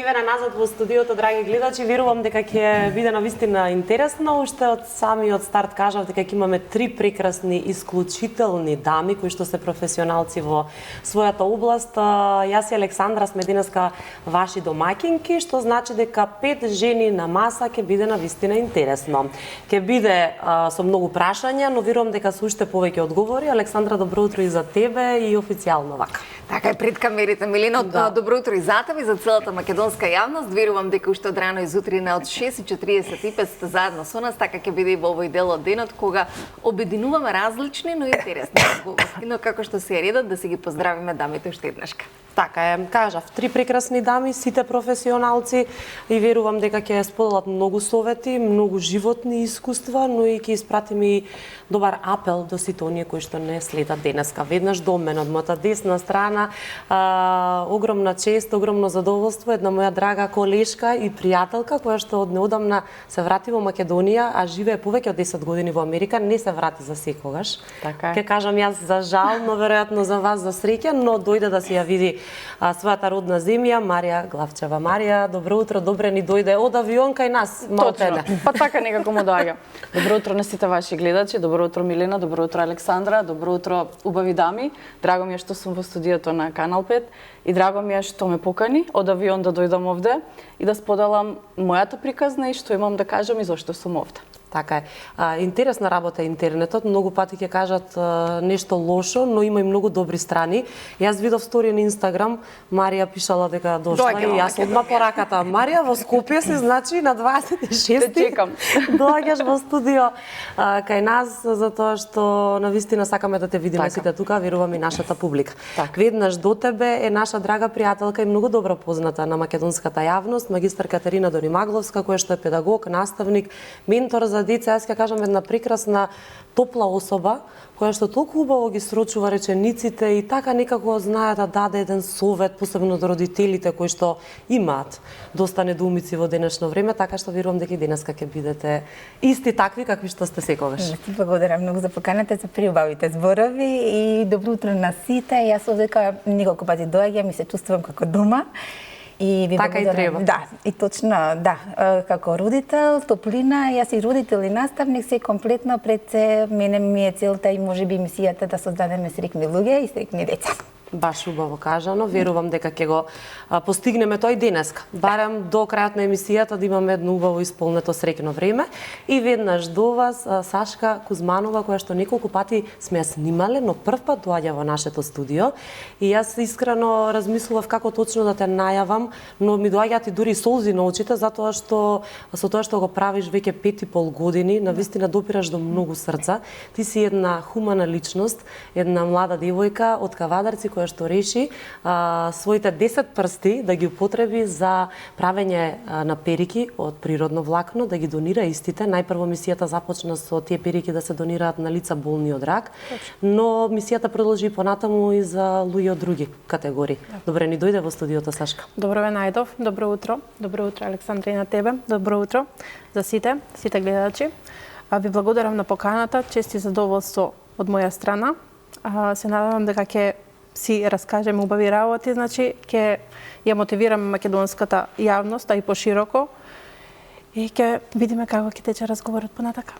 еве на назад во студиото, драги гледачи, верувам дека ќе биде навистина интересно. Уште од самиот старт кажав дека ќе имаме 3 прекрасни, исклучителни дами кои што се професионалци во својата област. Јас и Александра сме денеска ваши домаќинки, што значи дека 5 жени на маса ќе биде навистина интересно. Ќе биде со многу прашања, но верувам дека се уште повеќе одговори. Александра, добро утро и за тебе и официјално вака. Така е, пред камерите, Милино, добро утро и за тебе и за целата македонска јавност. Верувам дека уште од рано изутрина од 6:45 сте заедно со нас, така ќе биде и во овој дел од денот кога обединуваме различни, но интересни разговори. Но како што се е редот да си ги поздравиме дамите уште еднашка. Така е, кажав, 3 прекрасни дами, сите професионалци и верувам дека ќе споделат многу совети, многу животни искуства, но и ќе испратиме и добар апел до сите оние кои што не следат денеска. Веднаш до мен, од мојата десна страна, огромна чест, огромно задоволство, една моја драга колешка и пријателка која што од неодамна се врати во Македонија, а живее повеќе од 10 години во Америка, не се врати за секогаш. Така е. Ке кажам јас за жал, но веројатно за вас за среќа, но дојде да си ја види својата родна земја. Марија Главчева. Марија, добро утро, добре ни дојде од авион кај нас, Точно, па така некако му доаѓа. Добро утро на сите ваши гледачи, добро утро Милена, добро утро Александра, добро утро убави дами. Драго ми е што сум во студиото на Канал 5 и драго ми е што ме покани од авион да дојдам овде и да споделам мојата приказна и што имам да кажам и зошто сум овде. Така е. Интересна работа е интернетот. Многу пати ќе кажат нешто лошо, но има и многу добри страни. Јас видов стори на Инстаграм, Марија пишала дека дошла и јас одма по раката. Марија во Скопје си, значи на 26-ти. Те чекам. Доаѓаш во студио кај нас затоа што навистина сакаме да те видиме сите тука, верувам и нашата публика. Веднаш до тебе е наша драга пријателка и многу добро позната на македонската јавност, магистар Катерина Донимагловска, која што е педагог, наставник, ментор за деца. Јас ќе кажам една прекрасна, топла особа, која што толку убаво ги срочува речениците и така некако знае да даде еден совет, посебно до родителите кои што имаат доста недоумици во денешно време, така што верувам дека и денеска ќе бидете исти такви какви што сте секогаш. Ти благодарам многу за поканата, за приубавите зборови и добро утро на сите. Јас овдека неколку пати доаѓам и се чувствувам како дома. И ви така и треба. Да, и точно, да, како родител, топлина, јас и родител и наставник, се комплетно пред се, мене ми е целта и можеби мисијата да создадеме среќни луѓе и среќни деца. Баш убаво кажано, верувам дека ќе го постигнеме тој денеска. Барем до крајот на емисијата да имаме едно убаво исполнето среќно време. И веднаш до вас Сашка Кузманова, која што неколку пати сме ја снимале, но прв пат доаѓа во нашето студио. И јас искрено размислував како точно да те најавам, но ми доаѓаат и дури солзи на очите, затоа што со тоа што го правиш веќе 5,5 години, навистина допираш до многу срца. Ти си една хумана личност, една млада девојка од Кавадарци која што реши своите 10 прсти да ги употреби за правење на перики од природно влакно, да ги донира истите. Најпрво мисијата започна со тие перики да се донираат на лица болни од рак, но мисијата продолжи понатаму и за луѓе од други категории. Добре ни дојде во студиото, Сашка. Добро ве најдов, добро утро. Добро утро, Александра, и на тебе. Добро утро за сите гледачи. Ви благодарам на поканата, чест и задоволство од моја страна. Се надевам дека ќе си раскажеме убави работи, значи ќе ја мотивираме македонската јавност, а и пошироко, и ќе видиме како ќе тече разговорот понатака.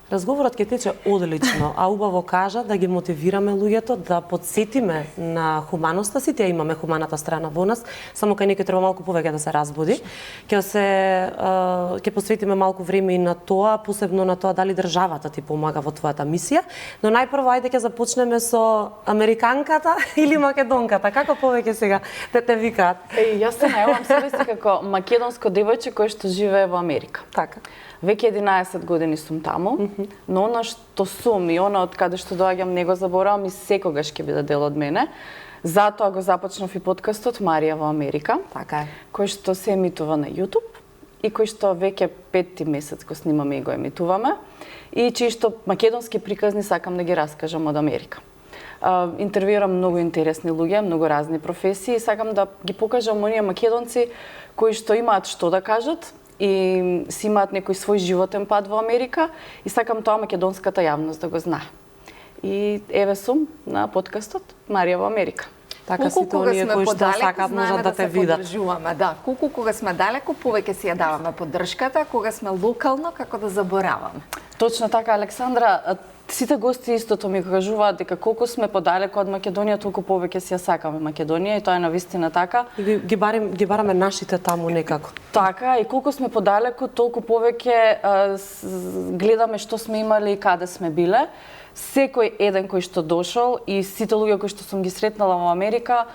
Разговорот ќе тече одлично, а убаво кажа да ги мотивираме луѓето, да подсетиме на хуманоста си, тие имаме хуманата страна во нас, само кај некој треба малку повеќе да се разбуди. Ќе посветиме малку време и на тоа, посебно на тоа дали државата ти помага во твојата мисија, но најпрво ајде ќе започнеме со американката или македонката. Како повеќе сега те викаат? Јас се најавам себе си како македонско девојче кој што живее во Америка. Така. Веќе 11 години сум таму, но она што сум и она од каде што доаѓам не го заборавам и секогаш ќе биде дел од мене. Затоа го започнав и подкастот Марија во Америка, така е, кој што се емитува на YouTube и кој што веќе 5-ти месец го снимаме и го емитуваме и чии што македонски приказни сакам да ги раскажам од Америка. Интервјуирам многу интересни луѓе, многу разни професии и сакам да ги покажам оние македонци кои што имаат што да кажат и си имаат некој свој животен пат во Америка и сакам тоа македонската јавност да го знае. И еве сум на подкастот Марија во Америка. Така сите оние кои што сакаат можат да те видат. Да, колку кога сме далеку, повеќе си ја даваме поддршката, кога сме локално, како да забораваме. Точно така, Александра. Сите гости истото ми кажуваат дека колку сме подалеку од Македонија, толку повеќе си ја сакаме Македонија и тоа е навистина така. И ги бараме нашите таму некако. Така, и колку сме подалеку, толку повеќе гледаме што сме имали и каде сме биле. Секој еден кој што дошол и сите луѓе кои што сум ги сретнала во Америка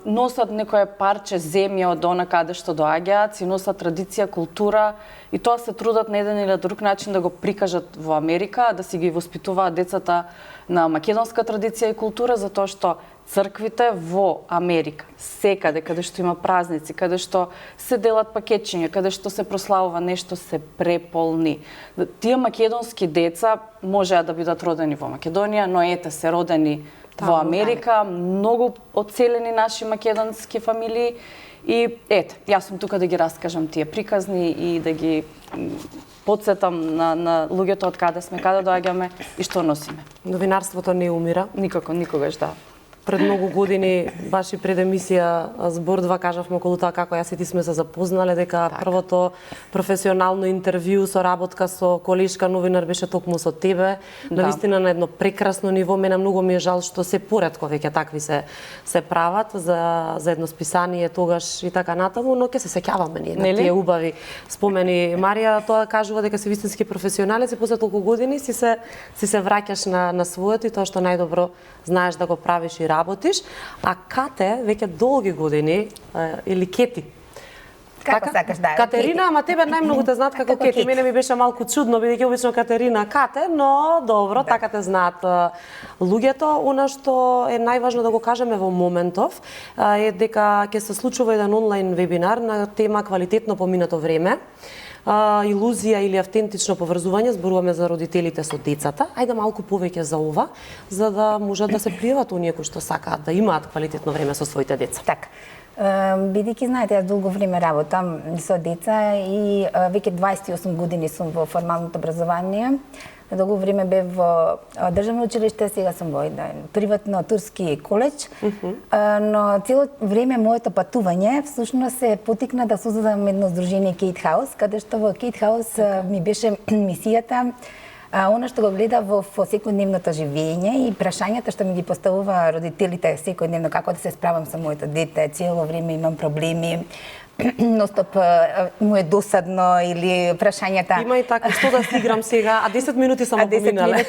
носат некое парче земја од она каде што доаѓаат, си носат традиција, култура и тоа се трудат на еден или друг начин да го прикажат во Америка, да си ги воспитуваат децата на македонска традиција и култура, затоа што црквите во Америка, секаде каде што има празници, каде што се делат пакетчиња, каде што се прославува нешто, се преполни. Тие македонски деца можеа да бидат родени во Македонија, но ете се родени во Америка, многу одселени наши македонски фамилии и ете, јас сум тука да ги раскажам тие приказни и да ги потсетам на луѓето од каде сме, каде доаѓаме и што носиме. Новинарството не умира. Никако, никогаш, да. Пред многу години, баш и пред емисија збордва, кажавме околу тоа како јас и ти сме се запознале, дека првото професионално интервју со работка со колешка новинар беше токму со тебе. Навистина на едно прекрасно ниво. Мене многу ми е жал што се поретко веќе такви се прават за едно списание тогаш и така натаму, но ќе се сеќаваме ние на тие убави спомени. Марија тоа кажува дека си вистински професионалец и после толку години си се враќаш на своето и тоа што најдобро знаеш да го правиш и работиш, а Кате веќе долги години или Кети. Како сакаш, да. Катерина, ама тебе најмногу те знаат како Кети. Мене ми беше малку чудно, бидејќи обично Катерина Кате, но добро, така те знаат луѓето. Она што е најважно да го кажеме во моментов е дека ќе се случува еден онлайн вебинар на тема квалитетно поминато време. Илузија или автентично поврзување, зборуваме за родителите со децата. Ајде малку повеќе за ова, за да можат да се пријават оние кои што сакаат да имаат квалитетно време со своите деца. Така. Бидејќи знаете, јас долго време работам со деца и веќе 28 години сум во формалното образование. Долго време бев во државно училиште, сега сум во приватно турски коледж, но цело време моето патување всушност се потикна да создадам едно здружение Кейт Хаус, каде што во Кейт Хаус ми беше мисијата она што го гледа во секојдневното живење и прашањата што ми ги поставува родителите секојдневно, како да се справам со моето дете, цело време имам проблеми, ностоп му е досадно или прашањата. Има и така, што да си играм сега, а 10 минути само поминале.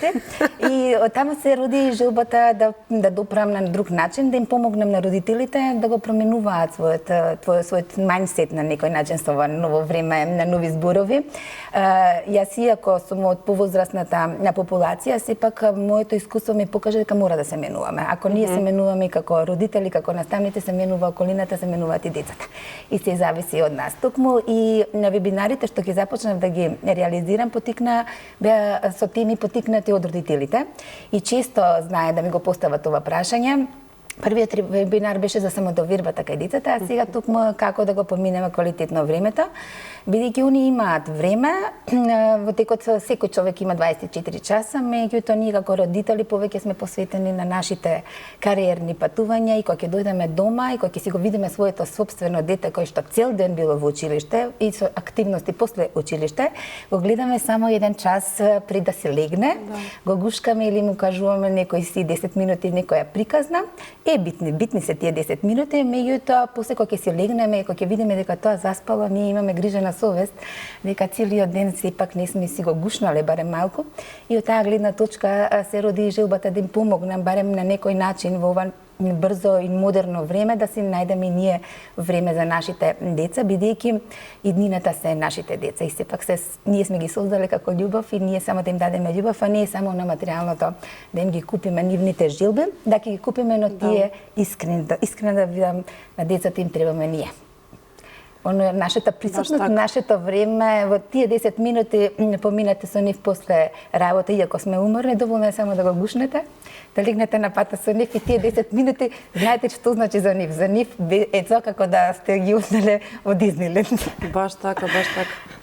И таму се роди желбата да доправам на друг начин, да им помогнам на родителите да го променуваат својот мајндсет на некој начин со ова ново време, на нови зборови. Јас иако сум од повозрастната популација, сепак моето искуство ми покажа дека мора да се менуваме. Ако ние се менуваме како родители, како наставници, се менува околината, се менуваат и децата. И се зависи од нас. Токму и на вебинарите што ќе започнав да ги реализирам, беа со теми потикнати од родителите и често знае да ми го постават ова прашање. Првиот вебинар беше за самодовербата кај децата, а сега токму како да го поминеме квалитетно времето, бидејќи они имаат време, во текот секој човек има 24 часа, меѓутоа ние како родители повеќе сме посветени на нашите кариерни патувања и кога ќе дојдеме дома и кога ќе си го видиме своето сопствено дете кој што цел ден било во училиште и со активности после училиште, го гледаме само еден час пред да се легне, го гушкаме или му кажуваме некои си 10 минути некоја приказна. Битни се тие 10 минути, меѓутоа после кога ќе се легнеме и кога ќе видиме дека тоа заспало, ние имаме грижа на совест, дека целиот ден сепак не сме си го гушнале барем малку. И од таа гледна точка се роди желбата да им помогнам барем на некој начин во ова брзо и модерно време да си најдеме и ние време за нашите деца, бидејќи иднината се нашите деца и сепак ние сме ги создале како љубов и ние само да им дадеме љубов, а не само на материјалното да им ги купиме нивните жилби, да ќе ги купиме, но тие искрено да видам на децата им требаме ние. нашата присутност, нашето време во тие 10 минути поминате со нив после работа, иако сме уморни, доволно е само да го гушнете, да легнете на пата со нив и тие 10 минути знаете што значи за нив. За нив е тоа како да сте ги узнале во Дизниленд. Баш така.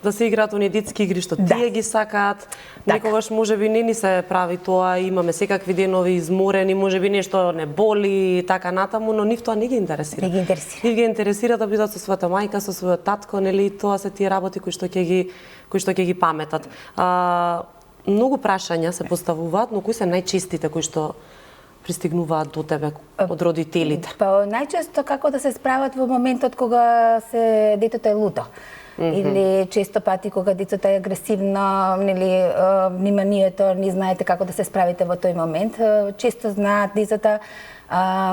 Да се играат оние детски игри што тие ги сакаат. Некогаш можеби не ни се прави тоа, имаме секакви денови изморени, можеби нешто не боли и така натаму, но нив тоа не ги интересира. Не ги интересира. Нив ги интересира да бидат со својата мајка, со својот татко, нели, тоа се тие работи кои што ќе ги паметат. Многу прашања се поставуваат, но кои се најчестите кои што пристигнуваат до тебе од родителите? Па најчесто како да се справат во моментот кога детето е луто. Или често пати кога децето е агресивно, нели вниманието, не знаете како да се справите во тој момент. Често знаат децата,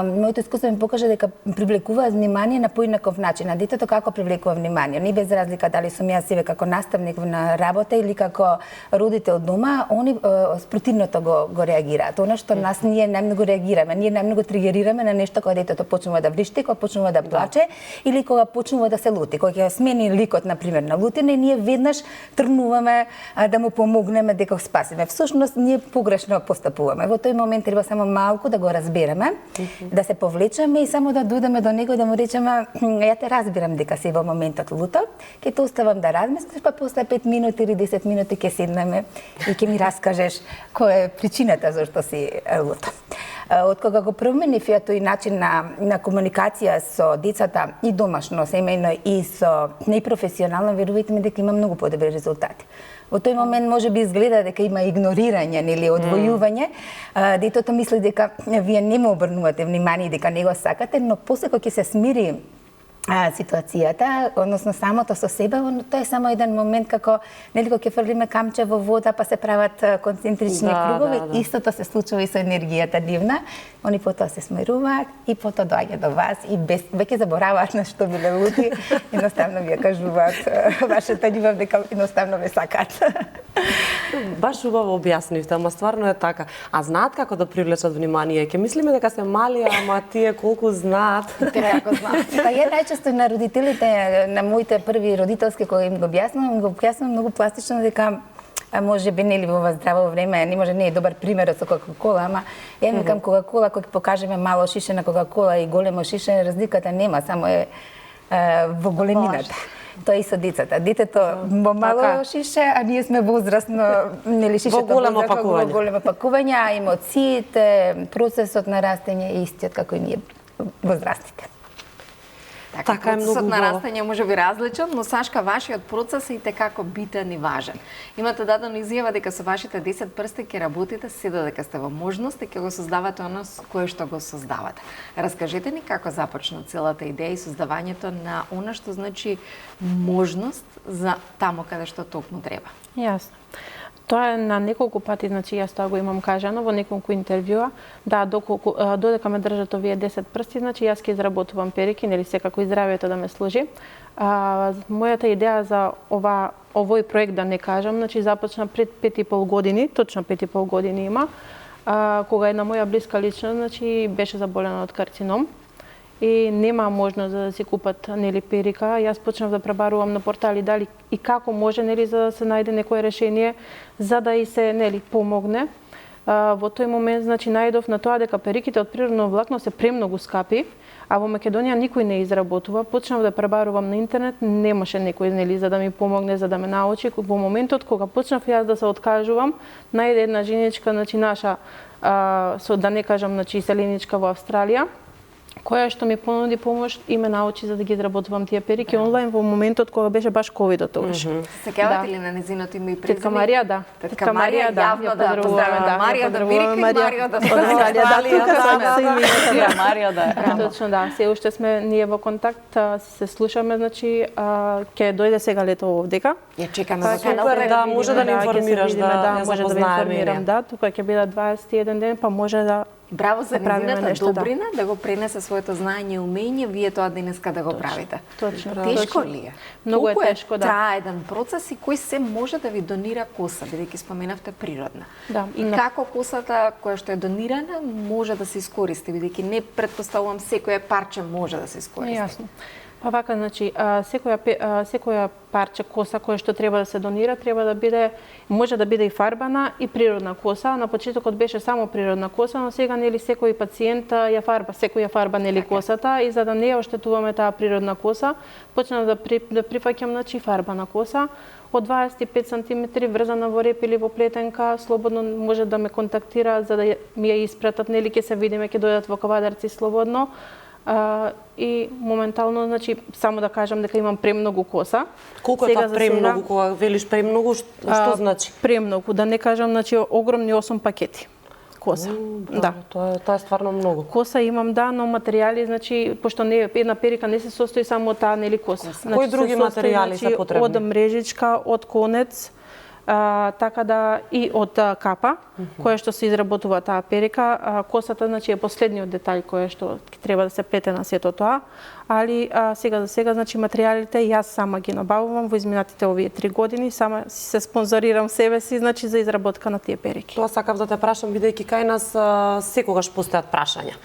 моето искуство ми покажа дека привлекуваат внимание на поинаков начин. А детето како привлекува внимание? Не без разлика дали сум јас себе како наставник на работа или како родител дома, они спротивното го реагираат. Она што нас ние најмногу реагираме, ние најмногу тригерираме на нешто кога детето почнува да вришти, кога почнува да плаче или кога почнува да се лути. Кога ќе смени ликот на пример на лутење, ние веднаш тргнуваме да му помогнеме дека го спасиме. Всушност ние погрешно постапуваме. Во тој момент треба само малку да го разбереме, да се повлечеме и само да дојдеме до него и да му речеме ја те разбирам дека си во моментот луто, ќе те оставам да размислиш, па после 5 минути или 10 минути ќе седнеме и ќе ми раскажеш која е причината зашто си луто. Од кога го променив ја тој начин на комуникација со децата и домашно, семејно и со непрофесионално, верувајте ми дека има многу подобри резултати. Во тој момент може би изгледа дека има игнорирање или одвојување, детето мисли дека вие не му обрнувате внимание дека не го сакате, но после кога ќе се смири ситуацијата, односно самото со себе, тоа е само еден момент како нели кога ќе фрлиме камче во вода па се прават концентрични кругови, истото се случува и со енергијата дивна. Они потоа се смируваат и потоа доаѓа до вас и веќе забораваат на што биле лути, едноставно ви ја кажуваат вашата љубов дека едноставно ве сакаат. Баш убаво објаснивте, ама стварно е така. А знаат како да привлечат внимание? Ќе мислиме дека се мали, ама тие колку знаат. Како знаат. Па ја најчесто на родителите, на моите први родителски кога им го објаснувам многу пластично дека може би нели во ова здраво време не е добар пример со Кока-кола, ама ја викам Кока-кола, кога ќе покажеме мало шише на Кока-кола и големо шише, разликата нема, само е во големината. Тоа и со децата. Детето во мало шише, а ние сме возрастно, нели шишето во големо пакување, а емоциите, процесот на растење е истиот како и ние возрастите. Така е, процесот на растење може би различен, но Сашка, вашиот процес е итекако битен и важен. Имате дадена изјава дека со вашите 10 прсти ќе работите се додека сте во можност и ќе го создавате оно кое што го создавате. Раскажете ни како започна целата идеја и создавањето на оно што значи можност за таму каде што токму треба. Јасно. Тоа е на неколку пати, значи јас тоа го имам кажано во неколку интервјуа, да додека ме држат овие 10 прсти, значи јас ќе изработувам перики, нели секако и здравието да ме служи. Мојата идеја за овој проект, да не кажам, значи започна пред 5,5 години, точно 5,5 години има, кога една моја блиска личност, значи беше заболена од карцином и нема можност да си купат нели перика. Јас почнав да пребарувам на портали дали и како може нели за да се најде некое решение за да и се нели помогне. Во тој момент значи најдов на тоа дека периките од природно влакно се премногу скапи, а во Македонија никој не изработува. Почнав да пребарувам на интернет, немаше некој нели за да ми помогне, за да ме научи. Во моментот кога почнав јас да се откажувам, најде една женичка, значи наша со да не кажам значи селеничка во Австралија, која што ми понуди помош и ме научи за да ги изработувам тие перики онлайн во моментот кога беше баш ковидот тогаш. Сеќавате ли на незиното име и презиме? Тетка Марија, да. Тетка Марија, јавно да поздравуваме Марија, да Мирика и Марија да Марија да. Точно да, се уште сме ние во контакт, се слушаме, значи ќе дојде сега лето овдека. Ја чекаме за Супер, да, може да ни информираш, да може да ве информирам, да, тука ќе биде 21 ден, па може да. Браво за незината нешто, добрина да го пренесе своето знаење и умење, вие тоа денеска да го правите. Точно. Тешко ли е? Многу е тешко, да. Трае еден процес и кој се може да ви донира коса, бидејќи споменавте природна. Да. И како косата која што е донирана може да се искористи, бидејќи не претпоставувам секое парче може да се искористи. Јасно. Па вака, значи, секоја парче коса кое што треба да се донира, треба да биде, може да биде и фарбана и природна коса. На почетокот беше само природна коса, но сега нели секој пациент ја фарба, секој ја фарба нели косата и за да не ја оштетуваме таа природна коса, почнав да прифаќам значи фарбана коса од 25 см врзана во реп или во плетенка, слободно може да ме контактира за да ми ја испратат, нели ќе се видиме, ќе дојдат во Кавадарци слободно. И моментално, значи, само да кажам дека имам премногу коса. Колку е тоа премногу, кога велиш премногу, што значи? Премногу, да не кажам, значи, огромни 8 пакети коса. Да. Тоа е стварно многу. Коса имам, да, но материјали, значи, пошто не една перика не се состои само од таа нели коса. Значи, кои други материјали се потребни? Од мрежичка, од конец, така да и од капа, која што се изработува таа перика. Косата, значи, е последниот детаљ кој што треба да се плете на сето тоа, али сега за сега, значи, материјалите јас сама ги набавувам во изминатите овие 3 години, сама се спонзорирам себе си, значи, за изработка на тие перики. Тоа сакав да те прашам, бидејќи кај нас секогаш постојат прашања.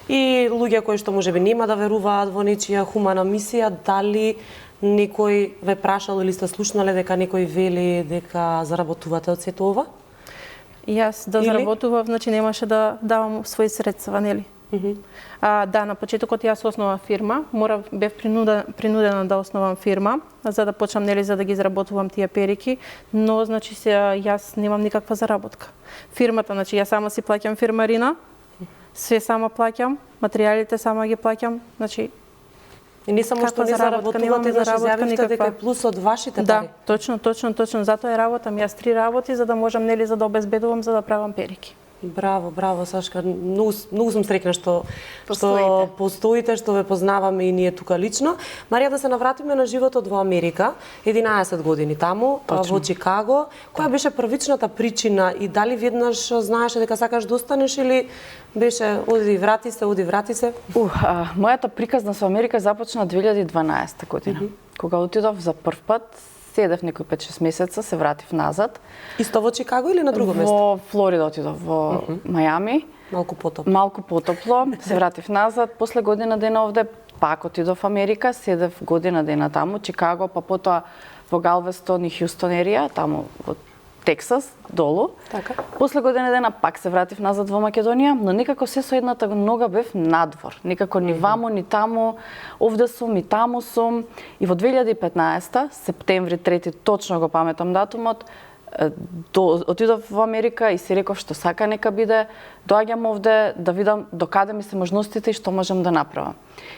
И луѓе кои што можеби нема да веруваат во нечија хумана мисија, дали некој ве прашал или сте слушнале дека некој вели дека заработувате од сето ова? Јас да заработував, значи немаше да давам своји средства, нели? Да, на почетокот јас основав фирма, бев принудена да основам фирма за да почнам, нели, за да ги изработувам тие перики, но значи јас немам никаква заработка. Фирмата, значи јас сама си плаќам фирмарина, све сама плаќам, материјалите сама ги плаќам, значи и не само што не заработувате, значи изјавивте дека е плюс од вашите пари. Да, точно, затоа е работам јас 3 работи за да можам, нели, за да обезбедувам, за да правам перики. Браво, Сашка. Многу сум среќна што постоите, што ве познаваме и ние тука лично. Марија, да се навратиме на животот во Америка. 11 години таму, во Чикаго. Која беше првичната причина и дали веднаш знаеше дека сакаш да останеш или беше оди врати се? Мојата приказна со Америка започна 2012 година. Кога отидов за прв пат, седев некои 5-6 месеца, се вратив назад. Исто во Чикаго или на друго место? Во Флорида отидов, во Мајами. Малку потопло, се вратив назад. После година дена овде пак отидов в Америка, седев година дена таму, Чикаго, па потоа во Галвестон и Хјустон ерија, таму во Тексас, долу. Така. После година дена пак се вратив назад во Македонија, но некако се со едната нога бев надвор. Некако ни ваму, ни таму, овде сум, и таму сум. И во 2015, септември 3, точно го паметам датумот, отидов во Америка и си реков што сака нека биде, доаѓам овде да видам докаде ми се можностите и што можам да направам.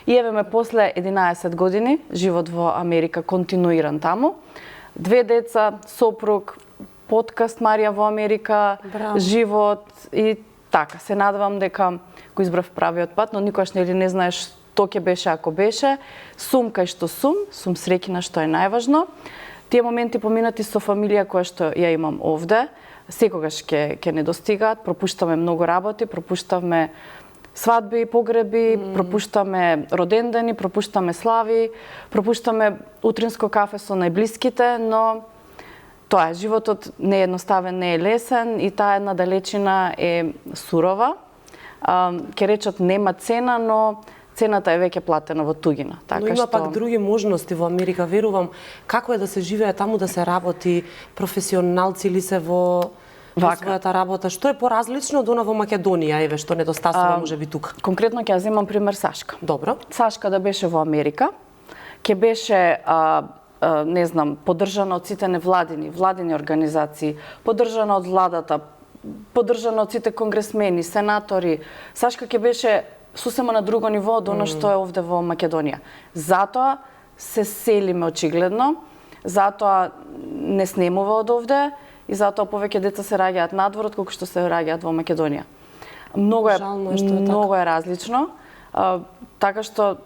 И еве ме после 11 години, живот во Америка континуиран таму, 2 деца, сопруг, подкаст Марија во Америка, живот и така. Се надевам дека го избрав правиот пат, но никогаш не знаеш што ќе беше ако беше. Сум кај што сум среќна, што е најважно. Тие моменти поминати со фамилија која што ја имам овде, секогаш ќе недостигаат, пропуштаме многу работи, пропуштавме свадби, погреби, пропуштаме родендени, пропуштаме слави, пропуштаме утринско кафе со најблиските, но тоа е, животот не е едноставен, не е лесен и таа една далечина е сурова. Ке речат нема цена, но цената е веќе платена во туѓина. Така но има пак други можности во Америка, верувам. Како е да се живее таму, да се работи, професионалци ли се во својата работа? Што е поразлично од она во Македонија, еве, што недостасува можеби тука? Конкретно ќе земам пример Сашка. Добро. Сашка да беше во Америка, ќе беше не знам, поддржана од сите владини организации, поддржана од владата, поддржана од сите конгресмени, сенатори. Сашка ќе беше сосема на друго ниво од оно што е овде во Македонија. Затоа се селиме очигледно, затоа не снемува од овде и затоа повеќе деца се раѓаат надвор отколку што се раѓаат во Македонија. Многу е различно, така што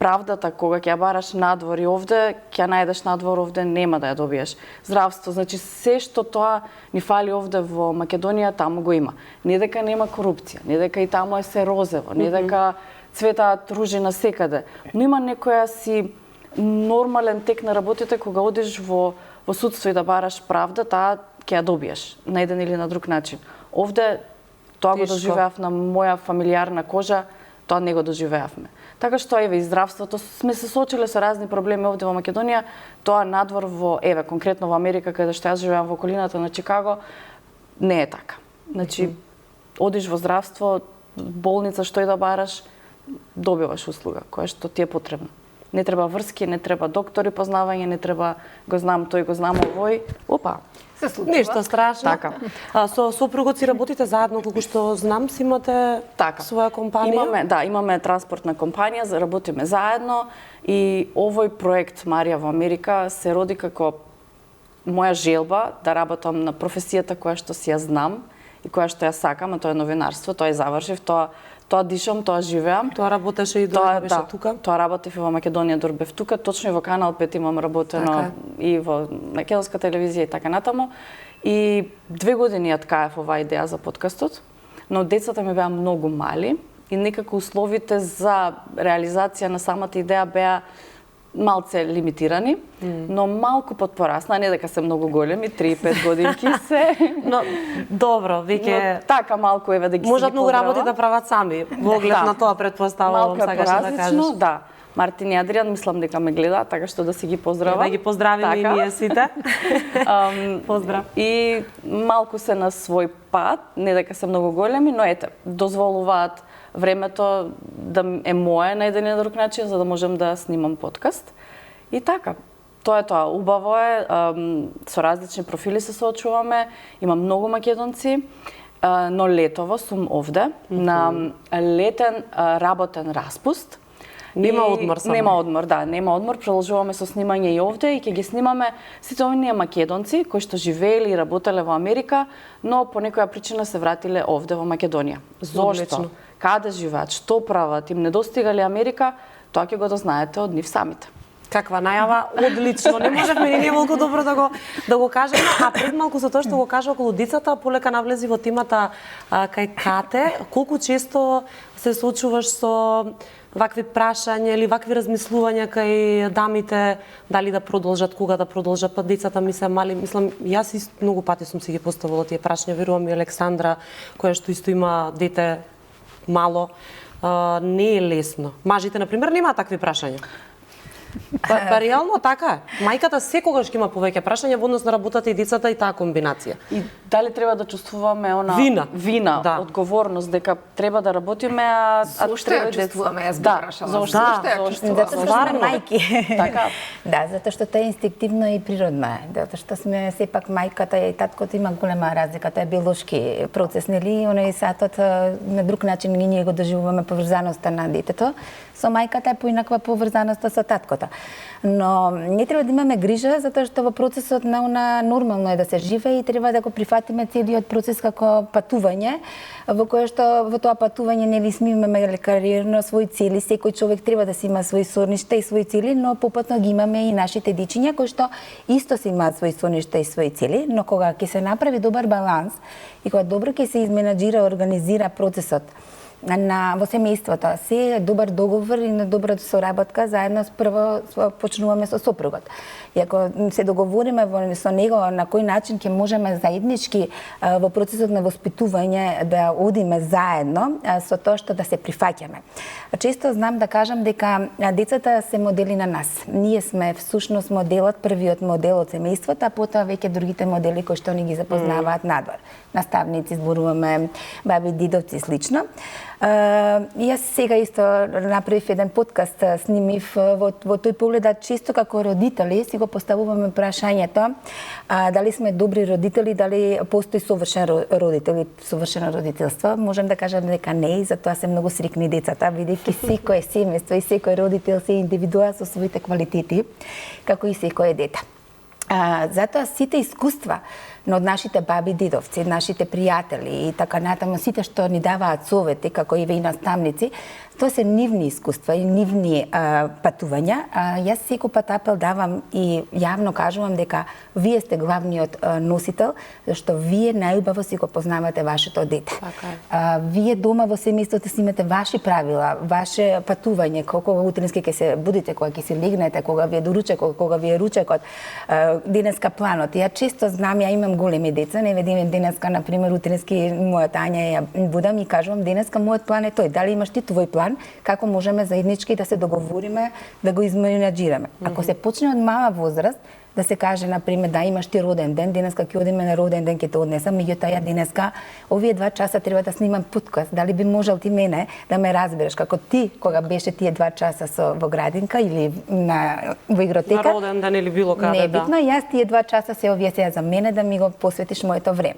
правдата кога ќе ја бараш надвор и овде, ќе ја најдеш надвор овде, нема да ја добиеш. Здравство, значи се што тоа ни фали овде во Македонија, таму го има. Не дека нема корупција, не дека и таму е се розево, не дека цветаат ружи на секаде, но има некоја си нормален тек на работите кога одиш во судство и да бараш правда, таа ќе ја добиеш на еден или на друг начин. Овде тоа го доживеав на моја фамилиарна кожа Тоа не го доживеавме. Така што еве и здравството сме се соочиле со разни проблеми овде во Македонија, тоа надвор во еве конкретно во Америка каде што јас живеам во околината на Чикаго не е така. Значи одиш во здравство, болница што и да бараш, добиваш услуга која што ти е потребна. Не треба врски, не треба доктори познавање, не треба го знам тој, го знам овој. Опа, Се случува. Ништо страшно. Така. Со сопругот си работите заедно, колку што знам, си имате своја компанија? Имаме транспортна компанија, работиме заедно и овој проект Марија во Америка се роди како моја желба да работам на професијата која што си ја знам и која што ја сакам, а тоа е новинарство, тоа ја завршив, тоа дишам, тоа живеам. Тоа работеше и додека беше тука? Тоа работев и во Македонија, додека бев тука, точно и во Канал 5 имам работено и во македонска телевизија и така натаму. И 2 години ја ткаев оваа идеја за подкастот, но децата ми беа многу мали и некако условите за реализација на самата идеја беа малце лимитирани, но малку подпорасна, не дека се многу големи, 3-5 годинки се. Но добро, веќе така малку еве да ги можат многу работи да прават сами. Во оглед на тоа претпоставувам, сакаш да кажеш. Да. Мартин и Адриан мислам дека ме гледа, така што да си ги поздравам. Да ги поздравиме и ние сите. Поздрав. И малку се на свој пат, не дека се многу големи, но ете, дозволуваат времето да е мое на еден или друг начин, за да можем да снимам подкаст. И така, тоа е тоа. Убаво е, со различни профили се соочуваме, има многу македонци, но летово сум овде на летен работен распуст. Нема одмор само. Нема одмор, да, нема одмор. Продолжуваме со снимање и овде и ќе ги снимаме сите оние македонци кои што живееле и работеле во Америка, но по некоја причина се вратиле овде во Македонија. Зошто? Каде живеат? Што прават? Им недостига ли Америка? Тоа ќе го дознаете од нив самите. Каква најава, одлично. Не можевме ни ние малку добро да го кажеме, а пред малку со тоа што го кажа околу децата, полека навлези во темата кај Кате, колку често се соочуваш со вакви прашања или вакви размислувања кај дамите, дали да продолжат, кога да продолжат, па децата ми се мали. Мислам, јас исто многу пати сум си ги поставила тие прашања, верувам и Александра, која што исто има дете мало, не е лесно. Мажите, например, немаат такви прашања. Па реално така е. Мајката секогаш ќе има повеќе прашања во однос на работата и децата и таа комбинација. И дали треба да чувствуваме она вина, да. Одговорност дека треба да работиме, а Зошто ја чувствуваме, јас би прашала. Зошто ја чувствуваме? Затоа што сме мајки. Така. Да, затоа што тоа е инстинктивно и природно е. Затоа што сме сепак мајката и таткото има голема разлика, тоа е биолошки процес, нели? Оној сатот на друг начин ние го доживуваме поврзаноста на детето. Со мајката е поинаква поврзаноста со таткото. Но не треба да имаме грижа, затоа што во процесот на нормално е да се живее и треба да го прифатиме целиот процес како патување, во кое што во тоа патување нели сме имаме кариерно своји цели, секој човек треба да си има своји соништа и своји цели, но попатно ги имаме и нашите дечиња кои што исто си имаат своји соништа и своји цели, но кога ќе се направи добар баланс и кога добро ќе се изменаџира, организира процесот во семејството, се добар договор и на добра соработка, заедно прво почнуваме со сопругот. И ако се договориме со него на кој начин ќе можеме заеднички во процесот на воспитување да одиме заедно, со тоа што да се прифаќаме. Често знам да кажам дека децата се модели на нас. Ние сме всушност моделот, првиот модел од семејството, а потоа веќе другите модели кои што ни ги запознаваат надвор. Наставници, зборуваме, баби, дидовци и слично. Јас сега исто направив еден подкаст, снимив во тој поглед, често како родители си го поставуваме прашањето дали сме добри родители, дали постои совршен родител и совршено родителство. Можам да кажам дека не, и затоа се многу срекни децата, бидејќи секое семејство и секој родител се индивидуа со своите квалитети, како и секое дете. Затоа сите искуства од нашите баби, дидовци, нашите пријатели и така натаму, сите што ни даваат совети, како и наставници, тоа се нивни искуства и нивни патувања. Јас секој пат апел давам и јавно кажувам дека вие сте главниот носител, зашто вие најубаво си го познавате вашето дете. Вие дома во семејството си имате ваши правила, ваше патување, кога утрински ќе се будите, кога ќе се легнете, кога ви е доручекот, кога ви е ручекот, денеска планот. Ја често знам, ја имам имам големи деца, не видиме денеска, на пример, утрински мојата Ања ја будам и кажувам денеска мојот план е тој. Дали имаш ти твој план? Како можеме заеднички да се договориме, да го изменаџираме? Ако се почне од мала возраст, да се каже, например, да имаш ти роден ден, денеска ќе одиме на роден ден, ќе те однесам, меѓутоа ја денеска овие 2 часа треба да снимам подкаст. Дали би можел ти мене да ме разбереш како ти кога беше тие 2 часа во градинка или во игротека? На роден ден или било каде, Не е битно, јас тие 2 часа се овие сега за мене да ми го посветиш моето време.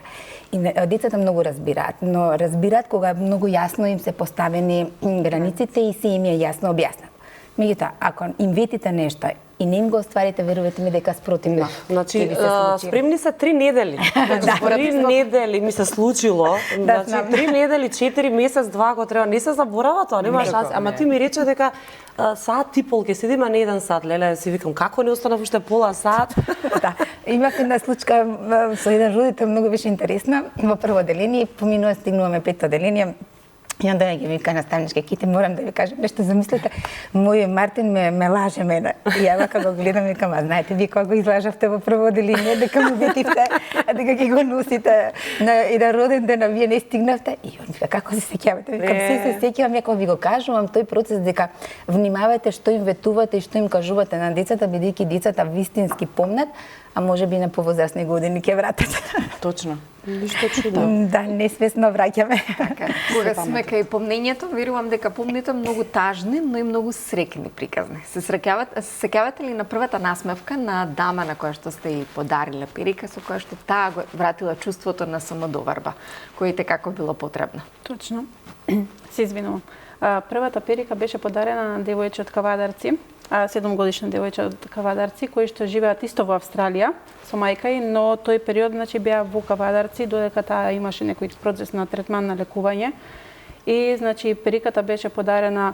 И децата многу разбираат, но разбираат кога многу јасно им се поставени границите и се им е јасно објаснат. Меѓутоа, ако им ветите нешто и не им го остварите, верувате ми дека спротивно. Значи, спремни се 3 недели. 3 недели ми се случило. Значи, 3 недели, 4 месец, 2 го треба. Не се заборава тоа, нема шанс. Ама ти ми рече дека саат и пол ќе седиме на 1 сат. Леле, си викам, како не останав уште пола сат? Да. Имав една случка со еден родител, многу беше интересна. Во прво оделение, поминува, стигнуваме 5-то оделение. И онда ги вика наставничка, Ките, морам да ви кажам нешто, замислете, мојот Мартин ме лаже мене. И ја вака го гледам и викам, а знаете ви кога го излажавте во прво оделение, дека му ветивте, дека ќе го носите на еден роден ден, а вие не стигнавте. И он вика, како се сеќавате? Викам, се сеќавам, ја кога ви го кажувам тој процес дека внимавајте што им ветувате и што им кажувате на децата, бидејќи децата вистински помнат, а може би на повозрасни години ќе вратат. Точно. Ништо чудо. Да, несвесно враќаме. Така, кога сме кај помнењето, верувам дека помните многу тажни, но и многу среќни приказни. Се сеќавате ли на првата насмевка на дама на која што сте и подариле перика, со која што таа го вратила чувството на самодоварба, кој како било потребно? Точно. Се извинувам. Првата перика беше подарена на девојче од Кавадарци, 7-годишна девојче од Кавадарци, кои што живеат исто во Австралија со мајка ѝ, но тој период значи беа во Кавадарци додека таа имаше некој процес на третман на лекување. И значи периката беше подарена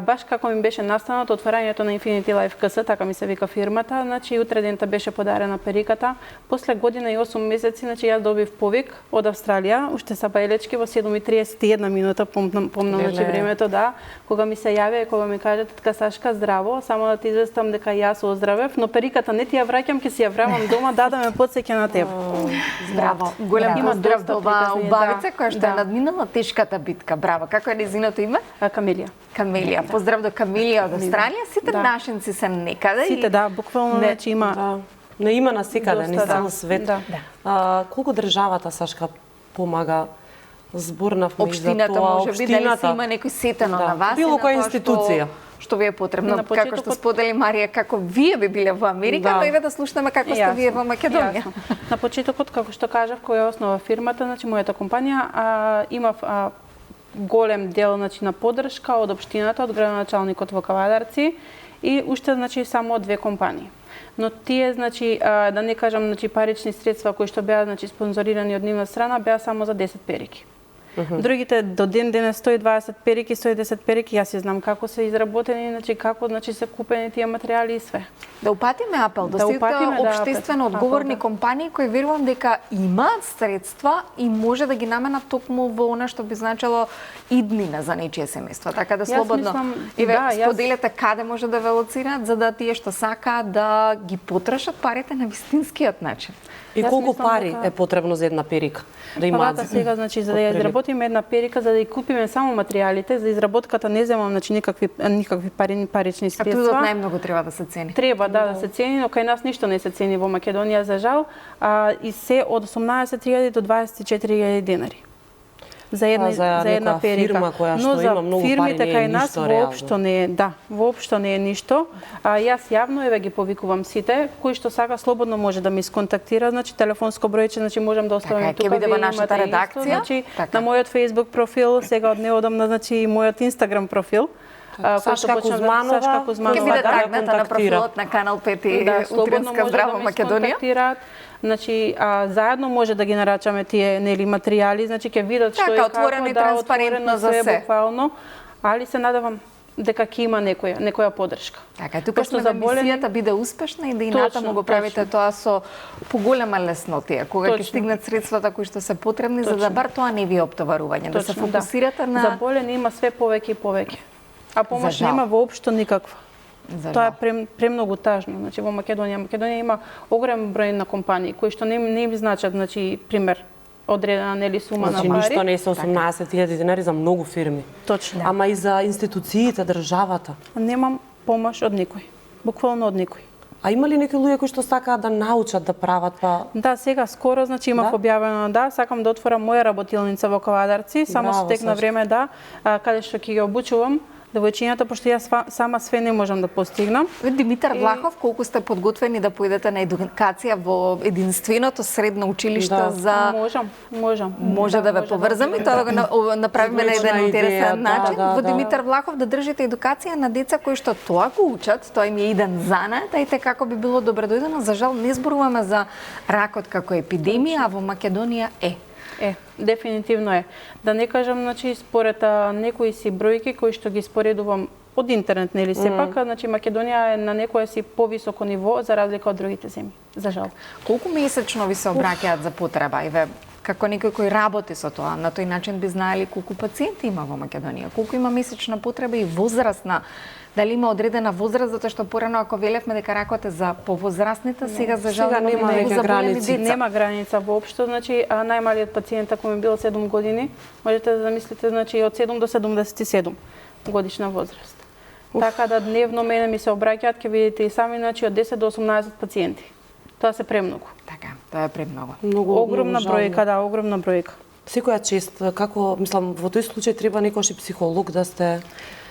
баш како ми беше настанато отварањето на Infinity Life КС, така ми се вика фирмата, значи утре дента беше подарена периката. После година и 8 месеци, значи јас добив повик од Австралија, уште са бајлечки во 7:31 минута, помнам значи времето, да, кога ми се јавија и кога ми кажат, така Сашка, здраво, само да ти известам дека јас оздравев, но периката не ти ја враќам, ќе си ја врамам дома, да ме потсеќа на теб. Здраво. Голем поздрав до оваа убавица која што е Да. надминала тешката битка. Браво. Како е нејзиното име? Камелија. Камелија. Поздрав до Камелија од Австралија. Сите Да. нашинци се некаде. Сите, да, буквално значи има Да. Не има насекаде, ни Доста, цел да. свет. Да. Колку државата, Сашка, помага? Зборнавме и за Општината тоа. може би дали се има некој сетено Да. на вас Било и на која тоа институција. Што ви е потребно, На како што почетокот- сподели Марија, како вие би биле во Америка, Да. но еве да слушнеме како сте вие во Македонија. Јасно. На почетокот, како што кажав, која е основа фирмата, значи мојата компанија, имав голем дел значи на поддршка од општината, од градоначалникот во Кавадарци и уште значи само 2 компании. Но тие значи да не кажам значи парични средства кои што беа значи спонзорирани од нивна страна беа само за 10 перики. Другите до ден денес 120 перики, 110 перики, јас ја знам како се изработени, значи како значи се купени тие материјали и све. Да упатиме апел до Да сите упатиме, да, општествено апел, одговорни да. компании кои верувам дека имаат средства и може да ги наменат токму во она што би значило иднина за нечие семејство. Така да Јас слободно мислам, еве да, јас- споделете каде може да ве лоцираат за да тие што сакаат да ги потрошат парите на вистинскиот начин. И Јас колку мислам пари дека- е потребно за една перика? Да имаат. Сега значи за да ја Отприлика. изработиме една перика, за да ја купиме само материјалите, за изработката не земам значи никакви парични А трудот средства. најмногу треба да се цени. Треба да се цени, но кај нас ништо не се цени во Македонија за жал, и се од 18.000 до 24.000 денари. За една за една некоја перика. фирма која што Но за има многу пари фирмите не е кај нас ништо воопшто реално. не е, да, воопшто не е ништо. Јас јавно еве ги повикувам сите кои што сака слободно може да ме исконтактира, значи телефонско бројче, значи можам да оставам Така, ќе тука. биде во вие нашата имате исто, редакција. Значи Така. на мојот Facebook профил, сега од неодамна значи и мојот Instagram профил. кој што Сашка почна да- Кузманова, Сашка Ќе Кузманова, биде да ја тагната на контактира. профилот на Канал 5 и да, слободно Утринска може здраво да ме Македонија. исконтактираат. Значи, заедно може да ги нарачаме тие нели материјали, значи ќе видат што Така, и како, отворено и транспарентно отворено за се. буквално, али се надевам дека ќе има некоја поддршка. Така, тука Пошто сме на заболени- мисијата биде успешна и да и Точно, натаму го правите тоа со поголема леснотија, кога ќе Точно. стигнат средствата кои што се потребни, за да Точно. бар тоа не ви е оптоварување, да се фокусирате на... Заболени има све повеќе и повеќе. А помош жал. нема воопшто никаква. Тоа е премногу тажно. Значи во Македонија има огромен број на компании кои што не им значат, значи пример одредена нели сума Значи на пари. ништо не се 18.000 динари за многу фирми. Точно. Ама и за институциите, државата. Немам помош од никој. Буквално од никој. А има ли некои луѓе кои што сакаат да научат да прават па? Да, сега скоро, значи имав објавено, сакам да отворам моја работилница во Кавадарци, само Браво, се текна Сашка. време каде што ќе ги обучувам девојчињата, пошто јас сама све не можам да постигнам. Димитар Влахов, колку сте подготвени да поидете на едукација во единственото средно училиште за... Можам. Може да ве поврзам и тоа да го направиме на еден интересен начин. Во Димитар Влахов да држите едукација на деца кои што тоа го учат, тоа им е иден занат, ајте како би било добро дојдено. За жал не зборуваме за ракот како епидемија, а во Македонија Дефинитивно е. Да не кажам, значи, според некои си бројки кои што ги споредувам од интернет, нели сепак, значи Македонија е на некое си повисоко ниво за разлика од другите земји. За жал. Колку месечно ви се обраќаат за потреба? Еве, како некој кој работи со тоа, на тој начин би знаели колку пациенти има во Македонија, колку има месечна потреба и возрастна. Дали има одредена возраст, затоа што порано ако велевме дека ракот е за повозрастните, сега за жал нема многу веќе заболени граници. деца. Нема граница воопшто, значи најмалиот пациент ако ми бил 7 години, можете да замислите, значи од 7 до 77 годишна возраст. Така да дневно мене ми се обраќаат, ќе видите и сами, значи од 10 до 18 пациенти. Тоа се премногу. Така, тоа е премногу. Огромна бројка, огромна бројка. Секоја чест, како, мислам, во тој случај треба некојаш и психолог да сте...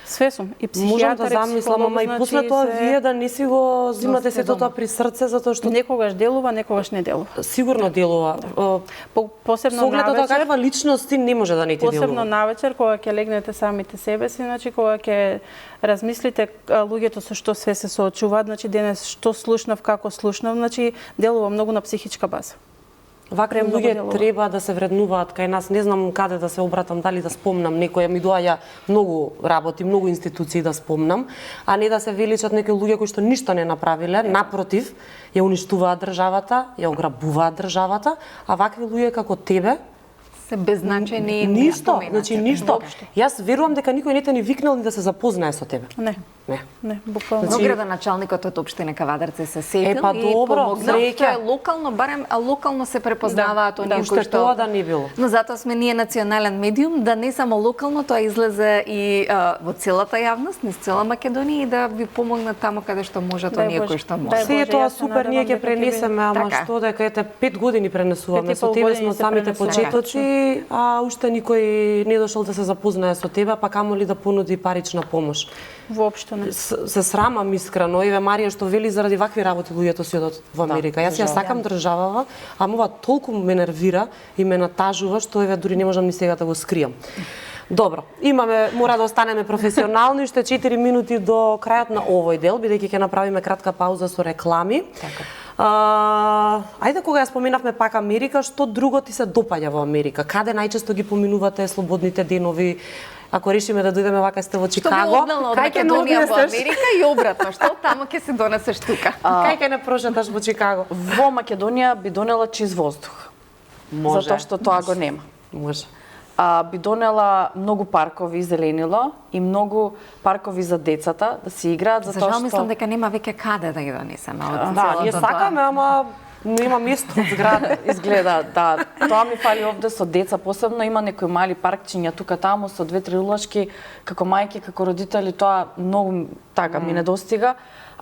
Све сум, и Можам психијатар, да замислам, ама и после тоа вие да не си го зимате сето тоа при срце, затоа што некогаш делува, некогаш не делува. сигурно делува. Посебно Со оглед на тоа навечер, каква личност ти не може да не ти делува. посебно навечер кога ќе легнете самите себе си, значи кога ќе размислите луѓето со што све се соочуваат, значи денес што слушнав, како слушнав, значи делува многу на психичка база. Вакви луѓе треба да се вреднуваат кај нас. Не знам каде да се обратам, дали да спомнам некоја, ми доаѓа многу работи, многу институции да спомнам, а не да се величат некои луѓе кои што ништо не направиле, напротив, ја уништуваат државата, ја ограбуваат државата, а вакви луѓе како тебе Се беззначени. ништо, значи ништо. Јас верувам дека никој не те ни викнал ни да се запознае со тебе. Не, буквално. Значи, Но градоначалникот од општина Кавадарци се сетил па и добро, помогнал. среќа. Тоа е локално, барем локално се препознаваат оние кои уште што... тоа да не било. Но затоа сме ние национален медиум, да не само локално, тоа излезе и во целата јавност, низ цела Македонија и да ви помогнат таму каде што можат Дај оние Боже. кои што Дај можат. Се е Боже, тоа јас се супер, ние надевам ќе дека ќе пренесеме, ама Така. што дека ете 5 години пренесуваме 5,5 со тебе, години сме се самите пренесуваме. почетоци, а уште никој не дошол да се запознае со тебе, па камоли да понуди парична помош. Воопшто не. Се срамам искрено, еве Марија што вели заради вакви работи луѓето си одат во Америка. Јас ја сакам државава, ама ова толку ме нервира и ме натажува што еве дури не можам ни сега да го скријам. Добро, мора да останеме професионални, уште 4 минути до крајот на овој дел, бидејќи ќе направиме кратка пауза со реклами. Ајде, кога ја споменавме пак Америка, што друго ти се допаѓа во Америка? Каде најчесто ги поминувате слободните денови? Ако решиме да дојдеме вака сте во Чикаго, Што би однела од Македонија во Америка и обратно, што таму ќе се донесеш тука? Кај ќе не прошеташ во Чикаго? Во Македонија би донела чист воздух. Може. Затоа што тоа го нема. Може. Би донела многу паркови и зеленило и многу паркови за децата да си играат, За затоа жал што мислам дека нема веќе каде да ги донесеме од Да, ние целото тоа. сакаме, ама нема место од зграда. изгледа, да. Тоа ми фали овде со деца, посебно има некои мали паркчиња тука таму со 2-3 улачки, како мајки, како родители, тоа многу така ми недостига.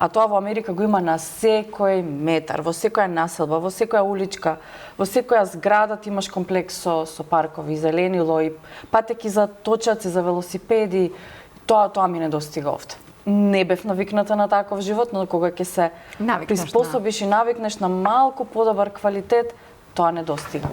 А тоа во Америка го има на секој метар, во секоја населба, во секоја уличка, во секоја зграда ти имаш комплекс со паркови, зеленило и патеки за точаци, за велосипеди. Тоа ми недостига овде. Не бев навикната на таков живот, но кога ќе се Навикнеш приспособиш и навикнеш на малку подобар квалитет, тоа недостига.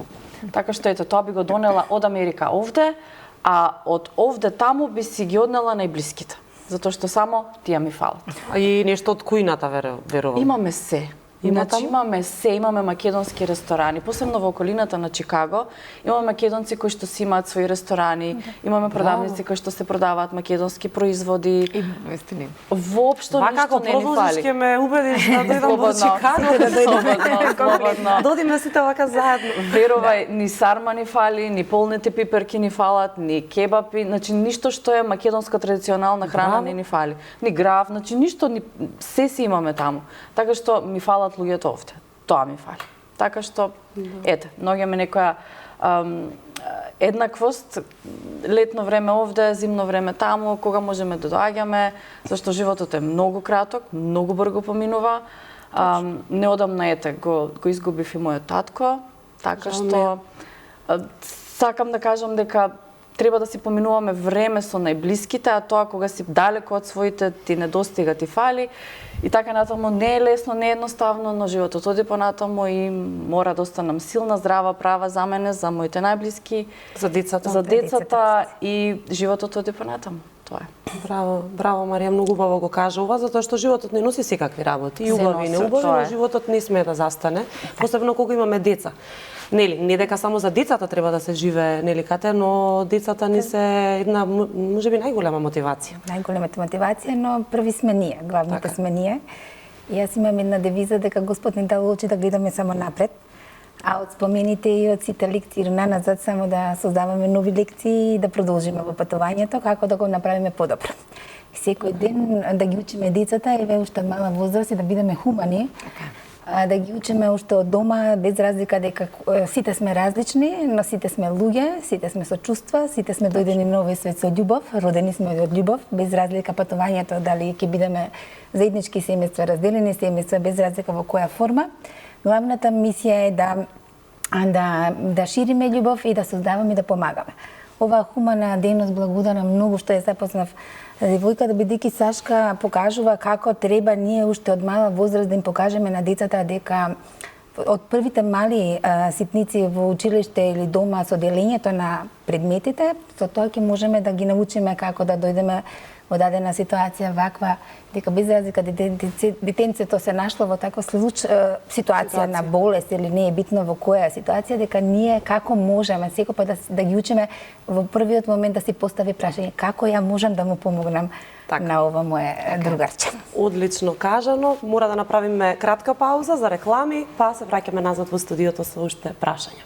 Така што ето, тоа би го донела од Америка овде, а од овде таму би си ги однела најблиските. Затоа што само тие ми фалат. И нешто од кујната, верувам. Имаме се. Има Значи таму? имаме македонски ресторани, посебно во околината на Чикаго, имаме македонци кои што си имаат своји ресторани, имаме продавници кои што се продаваат македонски производи. И вистина. Воопшто Вака, ништо ако не ни продолжиш, фали. ќе ме убедиш да дојдам во Слободно, Чикаго. слободно. Додиме сите вака заедно. Верувај, ни сарма ни фали, ни полните пиперки ни фалат, ни кебапи, значи ништо што е македонска традиционална храна Грав? не ни фали. Ни грав, значи ништо, се си имаме таму. Така што ми фалат луѓето овде. Тоа ми фали. Така што, ете, наоѓаме некоја еднаквост, летно време овде, зимно време таму, кога можеме да доаѓаме, зашто животот е многу краток, многу брзо поминува. Неодамна ете го изгубив и мојот татко, така што сакам да кажам дека треба да си поминуваме време со најблиските, а тоа кога си далеко од своите ти недостига, ти фали. И така натаму не е лесно, не е едноставно, но животот оди понатаму и мора да останам силна, здрава, права за мене, за моите најблиски, За децата. за децата и животот оди понатаму. Тоа е. Браво, браво Марија, многу убаво го кажа ова, затоа што животот не носи секакви работи, и Се убави и носи, неубави, тоа но е. животот не смее да застане, посебно кога имаме деца. Нели, не дека само за децата треба да се живее, нели кате, но децата ни се една можеби најголема мотивација. Најголемата мотивација, но први сме ние, главните Така. сме ние. И јас имам една девиза дека Господ ни дал очи да гледаме само напред, а од спомените и од сите лекции назад само да создаваме нови лекции и да продолжиме во патувањето, како да го направиме подобро. Секој ден да ги учиме децата, еве уште од мала возраст и да бидеме хумани, да ги учиме уште од дома, без разлика дека сите сме различни, но сите сме луѓе, сите сме со чувства, сите сме дојдени на овој свет со љубов, родени сме од љубов, без разлика патувањето дали ќе бидеме заеднички семејства, разделени семејства, без разлика во која форма. Главната мисија е да шириме љубов и да создаваме и да помагаме. Оваа хумана дејност благодарам многу што ја запознав девојката, бидејќи Сашка покажува како треба ние уште од мала возраст да им покажеме на децата дека од првите мали ситници во училиште или дома со делењето на предметите, со тоа ќе можеме да ги научиме како да дојдеме во дадена ситуација ваква, дека без разлика детенцето се нашло во таква ситуација на болест или не е битно во која ситуација, дека ние како можеме секој пат да ги учиме во првиот момент да си постави прашање како ја можам да му помогнам на ова мое другарче. Одлично кажано, мора да направиме кратка пауза за реклами, па се враќаме назад во студиото со уште прашања.